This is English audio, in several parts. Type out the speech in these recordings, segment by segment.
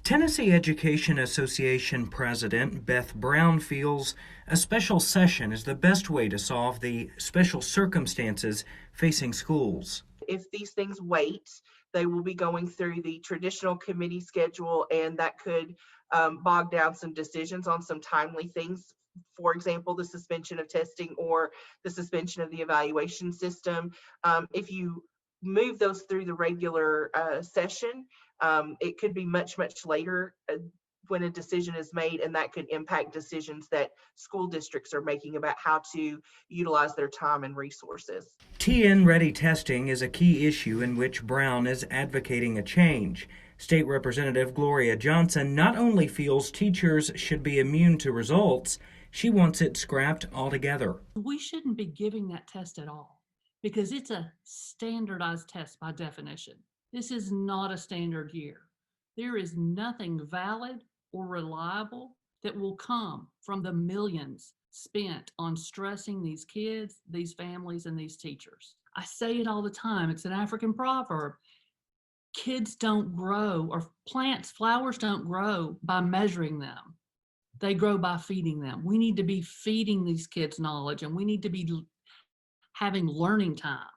Tennessee Education Association President Beth Brown feels a special session is the best way to solve the special circumstances facing schools. If these things wait, they will be going through the traditional committee schedule, and that could bog down some decisions on some timely things. For example, the suspension of testing or the suspension of the evaluation system. If you move those through the regular session, it could be much later when a decision is made, and that could impact decisions that school districts are making about how to utilize their time and resources. TN-ready testing is a key issue in which Brown is advocating a change. State Representative Gloria Johnson not only feels teachers should be immune to results, she wants it scrapped altogether. We shouldn't be giving that test at all because it's a standardized test by definition. This is not a standard year. There is nothing valid or reliable that will come from the millions spent on stressing these kids, these families, and these teachers. I say it all the time. It's an African proverb. Kids don't grow, or plants, flowers don't grow by measuring them. They grow by feeding them. We need to be feeding these kids knowledge, and we need to be having learning time.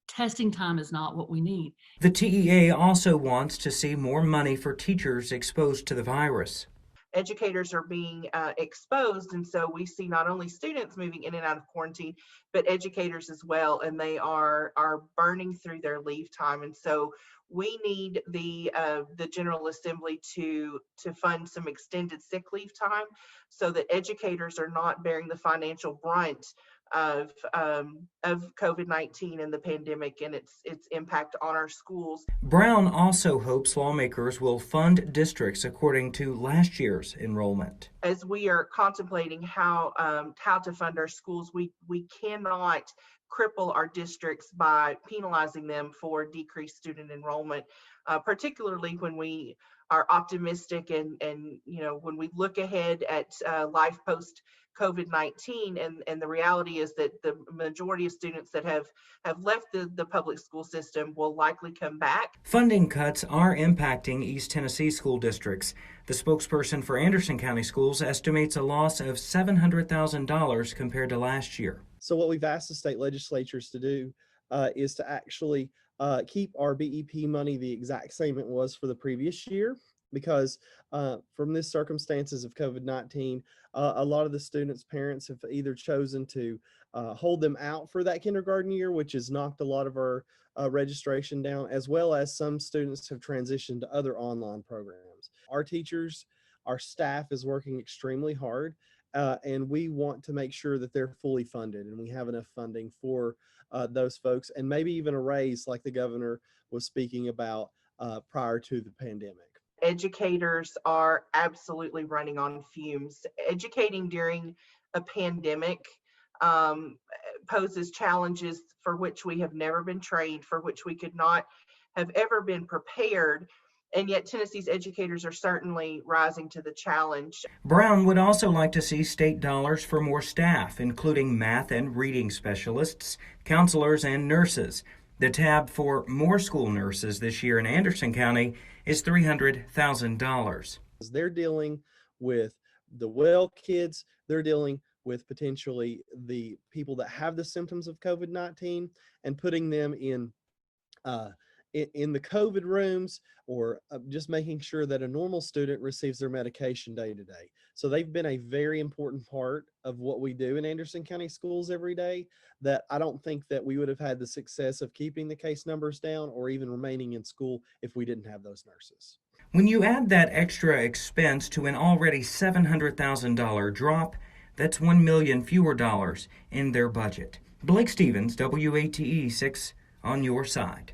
Testing time is not what we need. The TEA also wants to see more money for teachers exposed to the virus. Educators are being exposed, and so we see not only students moving in and out of quarantine, but educators as well, and they are burning through their leave time. And so we need the General Assembly to fund some extended sick leave time so that educators are not bearing the financial brunt of COVID-19 and the pandemic and its impact on our schools. Brown also hopes lawmakers will fund districts according to last year's enrollment. As we are contemplating how to fund our schools, we cannot cripple our districts by penalizing them for decreased student enrollment, particularly when we are optimistic and when we look ahead at life post COVID-19, and the reality is that the majority of students that have left the public school system will likely come back. Funding cuts are impacting East Tennessee school districts. The spokesperson for Anderson County Schools estimates a loss of $700,000 compared to last year. So what we've asked the state legislatures to do is to actually keep our BEP money the exact same it was for the previous year, because from this circumstances of COVID-19, a lot of the students' parents have either chosen to hold them out for that kindergarten year, which has knocked a lot of our registration down, as well as some students have transitioned to other online programs. Our teachers, our staff is working extremely hard, and we want to make sure that they're fully funded and we have enough funding for those folks, and maybe even a raise like the governor was speaking about prior to the pandemic. Educators are absolutely running on fumes. Educating during a pandemic poses challenges for which we have never been trained, for which we could not have ever been prepared. And yet Tennessee's educators are certainly rising to the challenge. Brown would also like to see state dollars for more staff, including math and reading specialists, counselors, and nurses. The tab for more school nurses this year in Anderson County is $300,000. They're dealing with the well kids, they're dealing with potentially the people that have the symptoms of COVID-19 and putting them in the COVID rooms, or just making sure that a normal student receives their medication day to day. So they've been a very important part of what we do in Anderson County Schools every day, that I don't think that we would have had the success of keeping the case numbers down or even remaining in school if we didn't have those nurses. When you add that extra expense to an already $700,000 drop, that's $1 million fewer dollars in their budget. Blake Stevens, WATE 6 on your side.